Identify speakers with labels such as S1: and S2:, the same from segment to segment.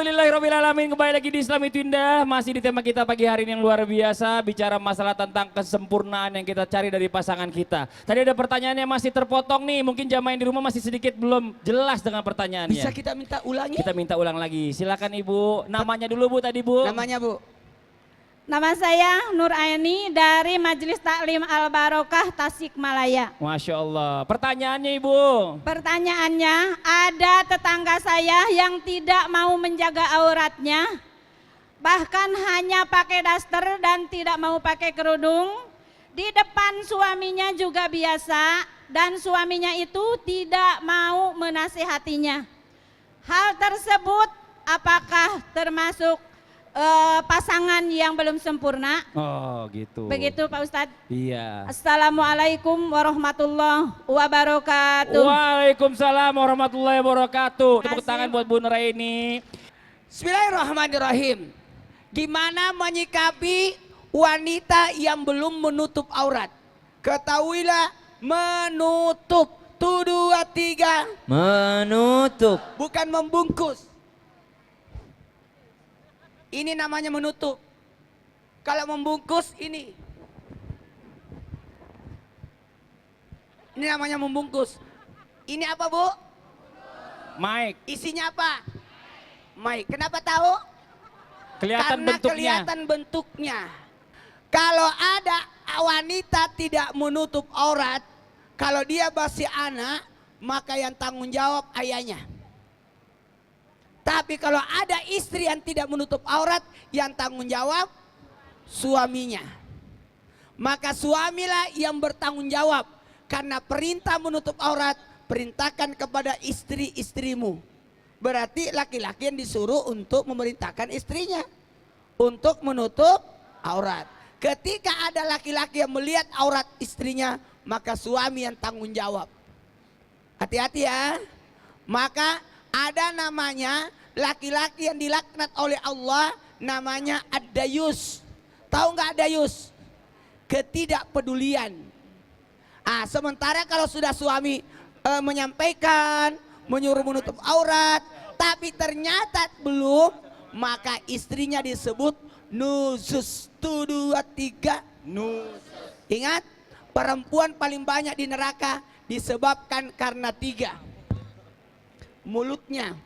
S1: Alhamdulillahirrahmanirrahim. Kembali lagi di Islam itu Indah. Masih di tema kita pagi hari ini yang luar biasa. Bicara masalah tentang kesempurnaan yang kita cari dari pasangan kita. Tadi ada pertanyaan yang masih terpotong nih. Mungkin jamaah yang di rumah masih sedikit belum jelas dengan pertanyaannya.
S2: Bisa kita minta ulangi?
S1: Kita minta ulang lagi. Silakan Ibu. Namanya dulu Bu tadi Bu.
S2: Namanya Bu?
S3: Nama saya Nur Aini dari Majelis Taklim Al Barokah Tasikmalaya.
S1: Masya Allah. Pertanyaannya Ibu.
S3: Pertanyaannya, ada tetangga saya yang tidak mau menjaga auratnya, bahkan hanya pakai daster dan tidak mau pakai kerudung. Di depan suaminya juga biasa dan suaminya itu tidak mau menasihatinya. Hal tersebut apakah termasuk pasangan yang belum sempurna?
S1: Oh gitu.
S3: Begitu Pak Ustadz.
S1: Iya.
S3: Assalamualaikum warahmatullahi wabarakatuh.
S1: Waalaikumsalam warahmatullahi wabarakatuh. Tepuk
S3: Kasih.
S1: tangan buat Bu Nuraini.
S2: Bismillahirrahmanirrahim. Gimana menyikapi wanita yang belum menutup aurat? Ketahuilah menutup. Tuh dua tiga.
S4: Menutup.
S2: Bukan membungkus. Ini namanya menutup. Kalau membungkus ini. Ini namanya membungkus. Ini apa Bu?
S1: Mike.
S2: Isinya apa? Mike. Kenapa tahu?
S1: Kelihatan
S2: Karena
S1: bentuknya.
S2: kelihatan bentuknya. Kalau ada wanita tidak menutup aurat, kalau dia masih anak, maka yang tanggung jawab ayahnya. Tapi kalau ada istri yang tidak menutup aurat, yang tanggung jawab suaminya. Maka suamilah yang bertanggung jawab. Karena perintah menutup aurat, perintahkan kepada istri-istrimu. Berarti laki-laki yang disuruh untuk memerintahkan istrinya untuk menutup aurat. Ketika ada laki-laki yang melihat aurat istrinya, maka suami yang tanggung jawab. Hati-hati ya. Maka ada namanya laki-laki yang dilaknat oleh Allah, namanya ad-dayus. Tahu nggak ad-dayus? Ketidakpedulian. Sementara kalau sudah suami menyampaikan, menyuruh menutup aurat, tapi ternyata belum, maka istrinya disebut nusus. Tuh dua tiga. Nusus. Ingat, perempuan paling banyak di neraka disebabkan karena tiga. Mulutnya.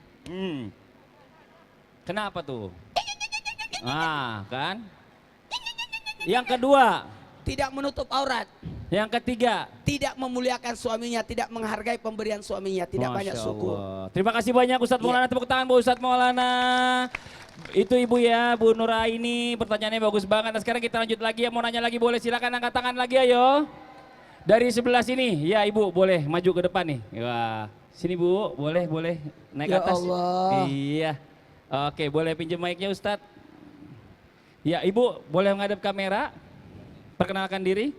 S1: Kenapa tuh? Kan? Yang kedua.
S2: Tidak menutup aurat.
S1: Yang ketiga.
S2: Tidak memuliakan suaminya, tidak menghargai pemberian suaminya, tidak
S1: Masya
S2: banyak syukur.
S1: Allah. Terima kasih banyak Ustadz Maulana. Tepuk tangan buat Ustadz Maulana. Itu Ibu ya, Bu Nuraini. Pertanyaannya bagus banget. Nah, sekarang kita lanjut lagi ya. Mau nanya lagi boleh, silakan angkat tangan lagi ayo. Dari sebelah sini. Ya Ibu boleh maju ke depan nih. Wah. Sini Bu, boleh naik
S2: Ya
S1: atas.
S2: Allah.
S1: Iya. Oke, boleh pinjam mic-nya Ustadz. Ya Ibu, boleh menghadap kamera. Perkenalkan diri.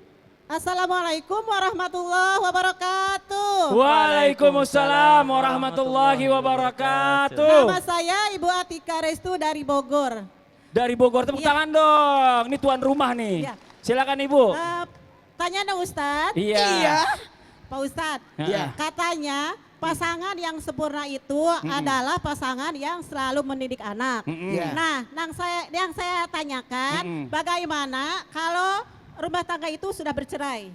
S5: Assalamualaikum warahmatullahi wabarakatuh.
S1: Waalaikumsalam warahmatullahi wabarakatuh.
S5: Nama saya Ibu Atika Restu dari Bogor.
S1: Dari Bogor, tepuk tangan dong. Ini tuan rumah nih.
S5: Iya.
S1: Silakan Ibu.
S5: Tanya dong Ustadz.
S1: Iya.
S5: Pak Ustadz,
S1: Iya.
S5: katanya pasangan yang sempurna itu adalah pasangan yang selalu mendidik anak.
S2: Iya.
S5: Nah, yang saya tanyakan, bagaimana kalau rumah tangga itu sudah bercerai?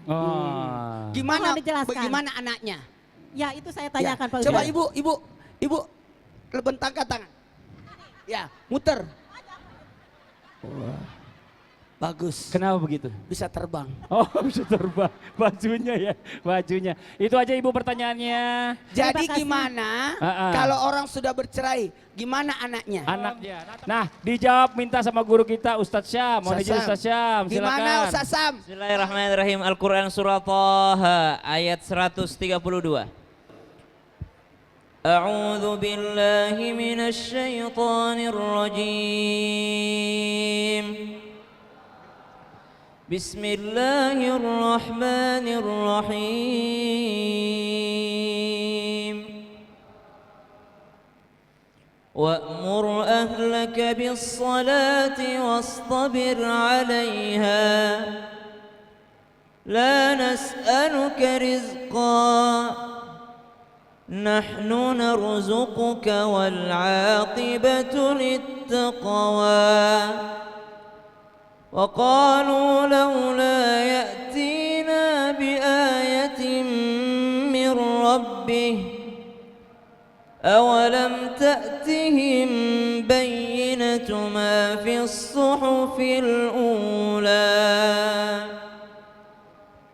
S2: Gimana?
S5: Mohon dijelaskan.
S2: Bagaimana anaknya?
S5: Ya, itu saya tanyakan Pak
S2: Coba
S5: Ustadz.
S2: ibu bentangkan tangan. Ya, muter. Wah, bagus.
S1: Kenapa begitu?
S2: Bisa terbang.
S1: Oh bisa terbang, bajunya. Itu aja Ibu pertanyaannya.
S2: Jadi
S5: Terima kasih.
S2: gimana
S1: Ah.
S2: kalau orang sudah bercerai? Gimana anaknya?
S1: Anaknya. Nah dijawab minta sama guru kita Ustadz Syam. Mohon izin Ustadz Syam, silakan.
S2: Gimana Ustaz Sam?
S4: Bismillahirrahmanirrahim. Al-Quran surah Taha ayat 132. A'udzu billahi minasy syaithanir rajim. Bismillahirrahmanirrahim. وأمر أهلك بالصلاة واصطبر عليها لا نسألك رزقا نحن نرزقك والعاقبة للتقوى وقالوا لولا يأتينا بآية من ربه أولم تأتهم بينة ما في الصحف الأولى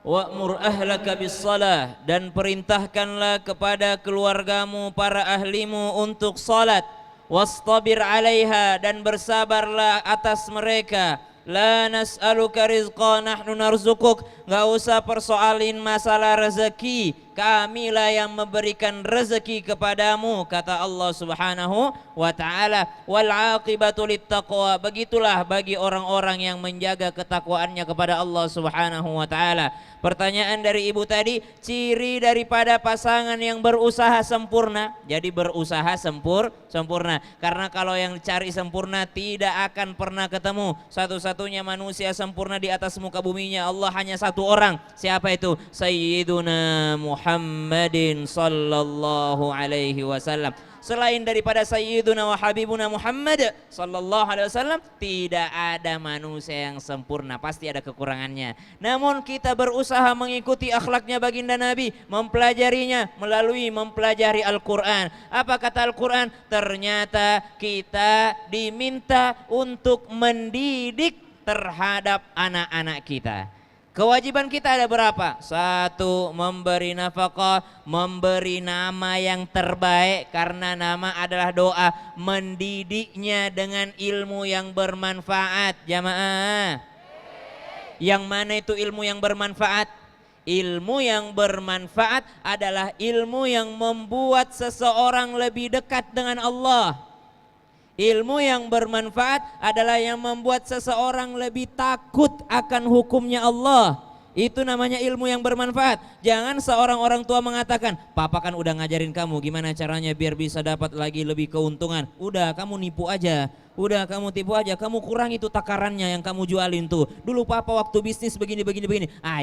S4: Wa'mur ahlaka bis-shalah, dan perintahkanlah kepada keluargamu, para ahlimu untuk salat. Wastabir 'alaiha, dan bersabarlah atas mereka. La nas'aluka rizqa nahnu narzukuk, enggak usah persoalin masalah rezeki, kamilah yang memberikan rezeki kepadamu, kata Allah Subhanahu wa taala. Wal 'aqibatu littaqwa, begitulah bagi orang-orang yang menjaga ketakwaannya kepada Allah Subhanahu wa taala. Pertanyaan dari ibu tadi, ciri daripada pasangan yang berusaha sempurna. Jadi berusaha sempurna. Karena kalau yang cari sempurna tidak akan pernah ketemu. Satu-satunya manusia sempurna di atas muka buminya Allah hanya satu orang. Siapa itu? Sayyiduna Muhammadin sallallahu alaihi wasallam. Selain daripada Sayyiduna wa Habibuna Muhammad sallallahu alaihi wasallam, tidak ada manusia yang sempurna, pasti ada kekurangannya. Namun kita berusaha mengikuti akhlaknya baginda Nabi, mempelajarinya melalui mempelajari Al-Quran. Apa kata Al-Quran? Ternyata kita diminta untuk mendidik terhadap anak-anak kita. Kewajiban kita ada berapa? Satu, memberi nafkah, memberi nama yang terbaik, karena nama adalah doa. Mendidiknya dengan ilmu yang bermanfaat. Jamaah, yang mana itu ilmu yang bermanfaat? Ilmu yang bermanfaat adalah ilmu yang membuat seseorang lebih dekat dengan Allah. Ilmu yang bermanfaat adalah yang membuat seseorang lebih takut akan hukumnya Allah. Itu namanya ilmu yang bermanfaat. Jangan seorang orang tua mengatakan, papa kan udah ngajarin kamu gimana caranya biar bisa dapat lagi lebih keuntungan. Udah kamu nipu aja. Udah kamu tipu aja, kamu kurang itu takarannya yang kamu jualin tuh. Dulu papa waktu bisnis begini.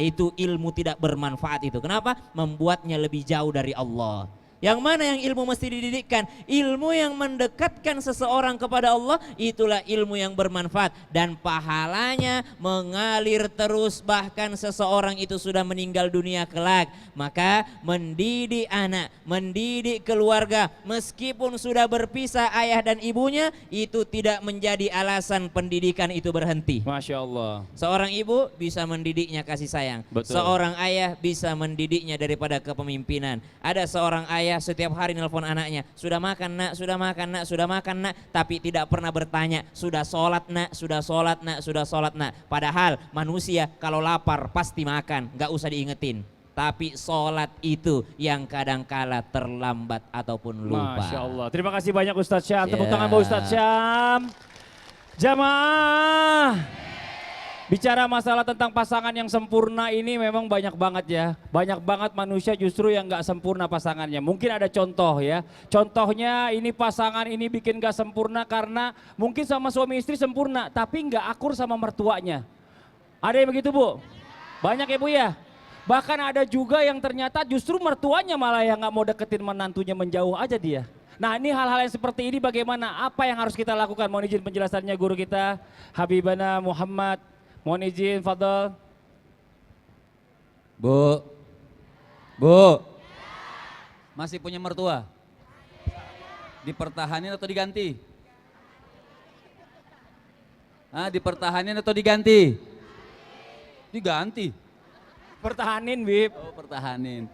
S4: Itu ilmu tidak bermanfaat itu. Kenapa? Membuatnya lebih jauh dari Allah. Yang mana yang ilmu mesti dididikkan? Ilmu yang mendekatkan seseorang kepada Allah, itulah ilmu yang bermanfaat. Dan pahalanya mengalir terus, bahkan seseorang itu sudah meninggal dunia kelak. Maka mendidik anak, mendidik keluarga, meskipun sudah berpisah ayah dan ibunya, itu tidak menjadi alasan pendidikan itu berhenti.
S1: Masya Allah.
S4: Seorang ibu bisa mendidiknya kasih sayang.
S1: Betul.
S4: Seorang ayah bisa mendidiknya daripada kepemimpinan. Ada seorang ayah setiap hari nelpon anaknya, sudah makan nak, sudah makan nak, sudah makan nak, tapi tidak pernah bertanya, sudah sholat nak, sudah sholat nak, sudah sholat nak. Padahal manusia kalau lapar pasti makan, gak usah diingetin. Tapi sholat itu yang kadangkala terlambat ataupun lupa.
S1: Masya Allah. Terima kasih banyak Ustadz Syam. Tepuk
S4: Ya.
S1: tangan buat Ustadz Syam. Jamaah. Bicara masalah tentang pasangan yang sempurna ini memang banyak banget ya. Banyak banget manusia justru yang gak sempurna pasangannya. Mungkin ada contoh ya. Contohnya ini pasangan ini bikin gak sempurna karena mungkin sama suami istri sempurna tapi gak akur sama mertuanya. Ada yang begitu Bu? Banyak ya Bu ya? Bahkan ada juga yang ternyata justru mertuanya malah yang gak mau deketin menantunya, menjauh aja dia. Nah ini hal-hal yang seperti ini bagaimana? Apa yang harus kita lakukan? Mohon izin penjelasannya guru kita Habibana Muhammad. Mohon izin, fadal.
S6: Bu, masih punya mertua? Dipertahanin atau diganti? Dipertahanin atau diganti? Diganti.
S1: Pertahanin, Bib.
S6: Oh, pertahanin.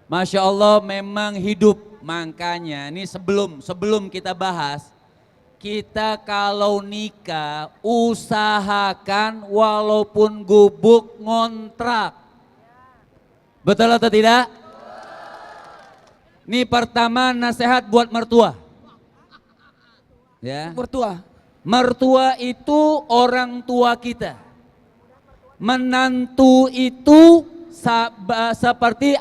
S6: Masya Allah, memang hidup. Makanya ini sebelum kita bahas, kita kalau nikah usahakan walaupun gubuk ngontrak. Betul atau tidak? Ini pertama nasihat buat mertua. Ya.
S2: Mertua.
S6: Mertua itu orang tua kita. Menantu itu seperti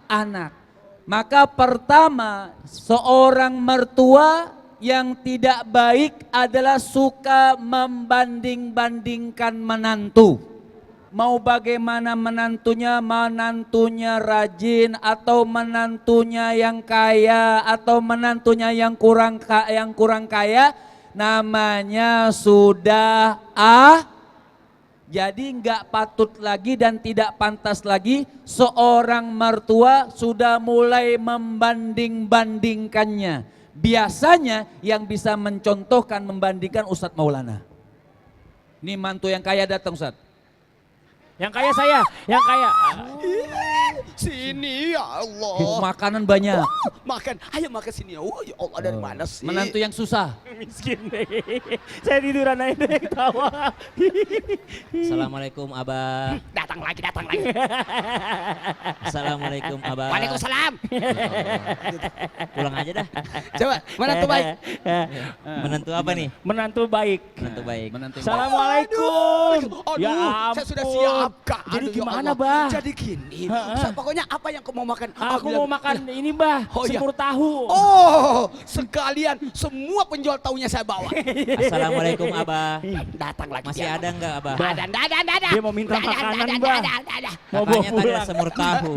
S6: anak. Maka pertama seorang mertua yang tidak baik adalah suka membanding-bandingkan menantu. mau bagaimana menantunya rajin atau menantunya yang kaya atau menantunya yang kurang kaya, namanya sudah Jadi nggak patut lagi dan tidak pantas lagi seorang mertua sudah mulai membanding-bandingkannya. Biasanya yang bisa mencontohkan membandingkan Ustadz Maulana. Ini mantu yang kaya datang Ustadz.
S1: Yang kaya saya, yang kaya.
S2: Sini ya Allah.
S6: Makanan banyak.
S2: Makan, ayo makan sini. Oh ya Allah, dari mana sih?
S6: Menantu yang susah.
S1: Miskin deh. Saya tiduran aja deh ketawa.
S4: Assalamualaikum Abah.
S2: Datang lagi.
S4: Assalamualaikum Abah.
S2: Waalaikumsalam.
S4: Pulang aja dah.
S2: Coba, menantu baik.
S4: Menantu apa nih?
S1: Menantu baik.
S4: Menantu baik.
S6: Menantu yang
S1: Assalamualaikum.
S2: Aduh,
S1: Ya ampun.
S2: saya sudah siapkan.
S1: Jadi
S2: Aduh, ya
S1: gimana,
S2: Allah.
S1: Bah?
S2: Jadi gini, pokoknya apa yang kau mau makan?
S1: Aku
S2: bilang,
S1: mau makan ini, Bah.
S2: Oh, iya.
S1: Semur tahu.
S2: Oh, sekalian semua penjual tahunya saya bawa.
S4: Assalamualaikum Abah.
S2: Datang lagi.
S4: Masih
S2: dia.
S4: ada nggak Abah?
S2: Ada.
S1: Dia mau minta makanan, Bah. Mau bawa
S4: Katanya tadi ada
S1: pulang.
S4: semur tahu.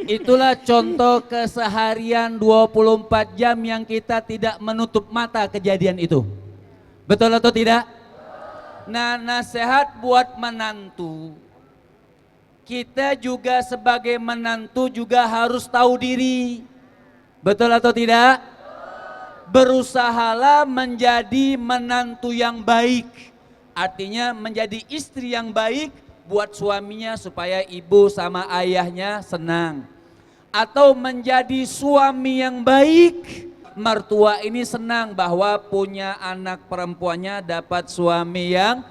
S6: Itulah contoh keseharian 24 jam yang kita tidak menutup mata kejadian itu. Betul atau tidak? Nah, nasihat buat menantu. Kita juga sebagai menantu juga harus tahu diri. Betul atau tidak? Berusahalah menjadi menantu yang baik. Artinya menjadi istri yang baik buat suaminya supaya ibu sama ayahnya senang. Atau menjadi suami yang baik. Mertua ini senang bahwa punya anak perempuannya dapat suami yang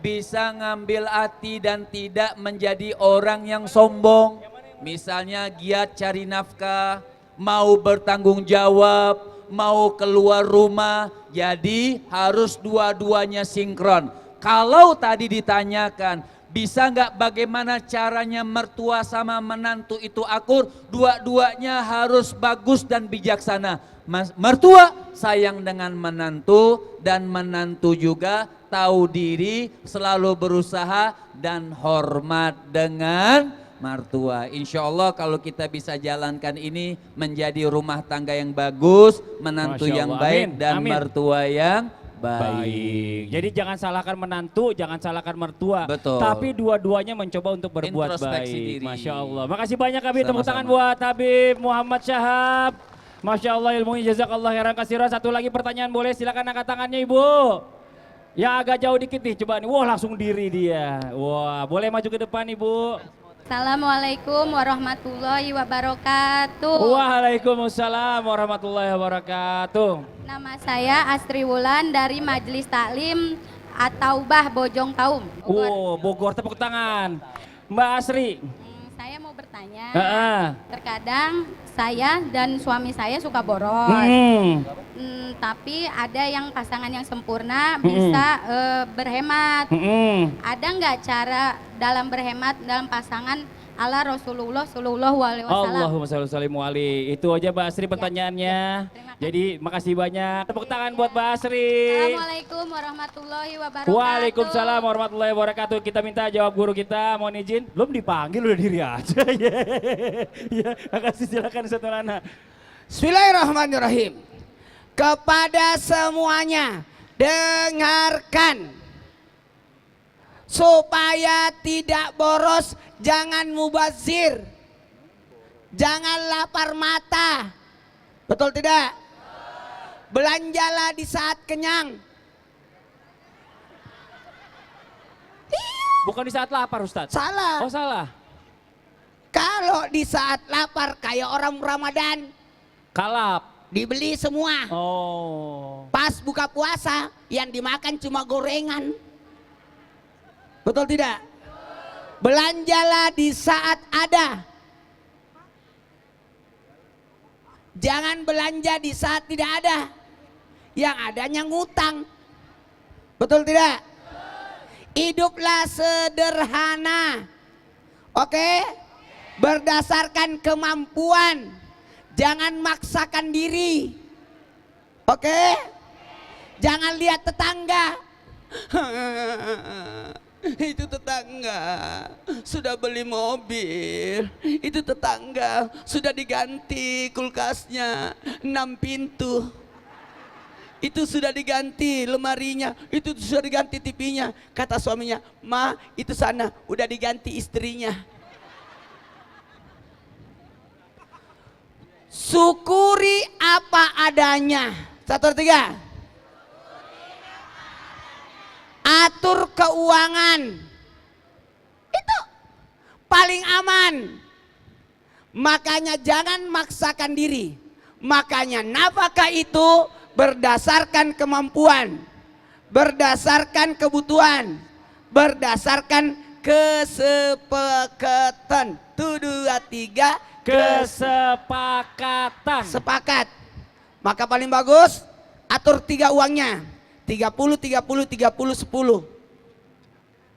S6: bisa ngambil hati dan tidak menjadi orang yang sombong. Misalnya giat cari nafkah, mau bertanggung jawab, mau keluar rumah. Jadi harus dua-duanya sinkron. Kalau tadi ditanyakan, bisa nggak bagaimana caranya mertua sama menantu itu akur? Dua-duanya harus bagus dan bijaksana. Mertua sayang dengan menantu dan menantu juga tahu diri, selalu berusaha dan hormat dengan mertua. Insya Allah kalau kita bisa jalankan ini menjadi rumah tangga yang bagus, menantu
S1: Masya
S6: yang
S1: Allah.
S6: baik
S1: Amin.
S6: dan
S1: Amin.
S6: mertua yang baik.
S1: Baik. Jadi jangan salahkan menantu, jangan salahkan mertua.
S6: Betul.
S1: Tapi dua-duanya mencoba untuk berbuat
S6: Introspeksi
S1: baik.
S6: diri.
S1: Masya Allah. Makasih banyak Habib. Tepuk
S6: Sama-sama.
S1: tangan buat Habib Muhammad Syahab. Masya Allah ilmunya jazakallah khairan katsiran. Satu lagi pertanyaan boleh, silakan angkat tangannya Ibu. Yang agak jauh dikit nih, coba nih. Wah langsung diri dia. Wah boleh maju ke depan Ibu.
S7: Assalamualaikum warahmatullahi wabarakatuh.
S1: Waalaikumsalam warahmatullahi wabarakatuh.
S7: Nama saya Astri Wulan dari Majelis Taklim At-Taubah Bojong Kaum. Bogor.
S1: Bogor, tepuk tangan. Mbak Asri.
S7: Saya mau bertanya,
S1: Terkadang
S7: terkadang saya dan suami saya suka boros. Tapi ada yang pasangan yang sempurna bisa berhemat. Ada nggak cara dalam berhemat dalam pasangan ala Rasulullah Sallallahu Alaihi Wasallam?
S1: Allahumma sholli sallim alaihi. Itu aja Mbak Asri pertanyaannya.
S7: Terima kasih.
S1: Jadi makasih banyak. Tepuk tangan buat Mbak Asri.
S7: Assalamualaikum warahmatullahi wabarakatuh.
S1: Waalaikumsalam warahmatullahi wabarakatuh. Kita minta jawab guru kita, mohon izin. Belum dipanggil udah diri aja. Ya, makasih silakan Ustaz Maulana.
S2: Bismillahirrahmanirrahim. Kepada semuanya, dengarkan. Supaya tidak boros, jangan mubazir. Jangan lapar mata. Betul tidak? Belanjalah di saat kenyang.
S1: Bukan di saat lapar Ustaz.
S2: Salah.
S1: Oh salah.
S2: Kalau di saat lapar kayak orang Ramadan,
S1: Kalap.
S2: dibeli semua.
S1: Oh.
S2: Pas buka puasa, yang dimakan cuma gorengan. Betul tidak? Belanjalah di saat ada. Jangan belanja di saat tidak ada. Yang adanya ngutang. Betul tidak? Hiduplah sederhana. Oke? Berdasarkan kemampuan. Jangan maksakan diri. Oke? Jangan lihat tetangga. Itu tetangga sudah beli mobil. Itu tetangga sudah diganti kulkasnya 6 pintu. Itu sudah diganti lemarinya. Itu sudah diganti TV-nya. Kata suaminya, "Ma, itu sana udah diganti istrinya." Syukuri apa adanya. 1, 2, 3. Atur keuangan. Itu paling aman. Makanya jangan maksakan diri. Makanya nafkah itu berdasarkan kemampuan, berdasarkan kebutuhan, berdasarkan kesepakatan. 1, 2, 3.
S1: Kesepakatan.
S2: Sepakat. Maka paling bagus atur 3 uangnya. 30, 30, 30, 10.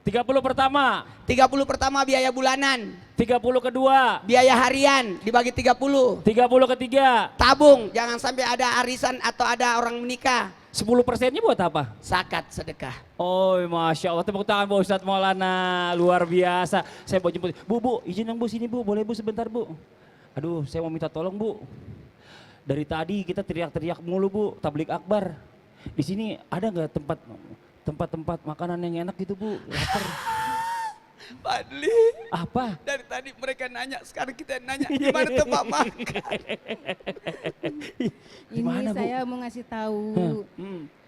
S1: 30 pertama,
S2: 30 pertama biaya bulanan,
S1: 30 kedua,
S2: biaya harian dibagi 30.
S1: 30 ketiga,
S2: Tabung, jangan sampai ada arisan atau ada orang menikah.
S1: 10%-nya buat apa?
S2: Zakat, sedekah.
S1: Oh, Masya Allah, tepuk tangan Bu Ustadz Maulana, luar biasa. Saya mau jemput, Bu, izin dong Bu, sini Bu, boleh Bu sebentar Bu. Aduh, saya mau minta tolong Bu. Dari tadi kita teriak-teriak mulu Bu, tablik akbar. Di sini ada nggak tempat makanan yang enak gitu Bu? Lapar.
S2: Fadli,
S1: Apa?
S2: dari tadi mereka nanya, sekarang kita nanya di mana tempat makan.
S1: Di mana, Bu?
S8: Saya mau ngasih tahu.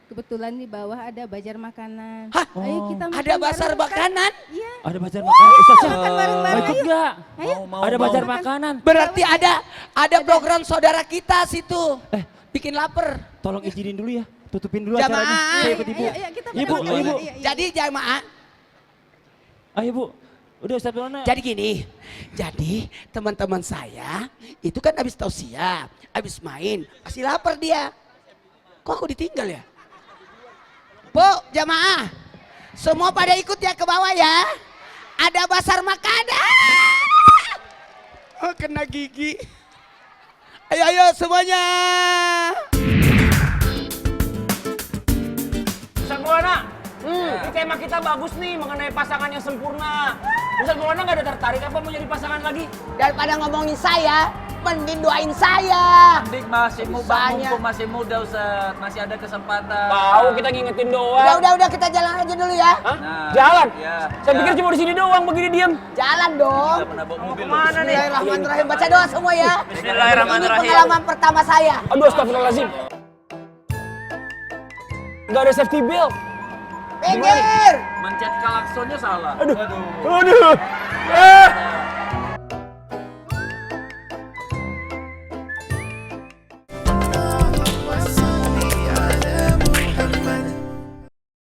S8: Kebetulan di bawah ada bazar makanan.
S2: Hah?
S8: Ayo kita makan
S2: Ada bazar
S8: bareng, Kak.
S2: makanan?
S8: Iya.
S1: Ada bazar makanan. Ustaz,
S8: Makan bareng-bareng,
S1: mau ikut
S8: ayo.
S1: nggak?
S8: Ayo.
S1: Ada bazar makanan.
S2: Berarti ada program saudara kita situ. Bikin lapar.
S1: Tolong izinin dulu ya, tutupin dulu acaranya.
S2: Jamaah.
S1: Saya ikut Ibu.
S8: Ayo, kita
S1: Ibu,
S8: makan bareng.
S1: Ibu.
S8: Iya, iya.
S2: Jadi jamaah,
S1: Ayo Bu, udah Ustadz Maulana.
S2: jadi gini, jadi teman-teman saya itu kan habis tausiah, habis main, pasti lapar dia. Kok aku ditinggal ya? Bu, jamaah, semua pada ikut ya ke bawah ya. Ada bazar makanan. Oh, kena gigi. Ayo semuanya.
S9: Ustadz Maulana, ini tema kita bagus nih mengenai pasangan yang sempurna. Ustadz Maulana nggak ada tertarik apa mau jadi pasangan lagi?
S2: Daripada ngomongin saya, mending doain saya.
S6: Dik masih
S2: Banyak.
S6: mumpung masih muda Ustaz, masih ada kesempatan.
S9: Tahu kita ngingetin doang.
S2: Udah kita jalan aja dulu ya.
S9: Hah?
S6: Nah,
S9: Jalan?
S6: ya,
S9: Saya
S6: ya.
S9: pikir cuma di sini doang begini diam.
S2: Jalan dong.
S6: Kita pernah bawa mobil
S9: Kemana nih?
S2: Bismillahirrahmanirrahim. Baca doa semua ya.
S6: Bismillahirrahmanirrahim.
S2: Ini pengalaman pertama saya.
S9: Aduh, astagfirullahaladzim. Nggak ada safety belt.
S2: Pinggir.
S6: Mencet klaksonnya salah.
S9: Aduh.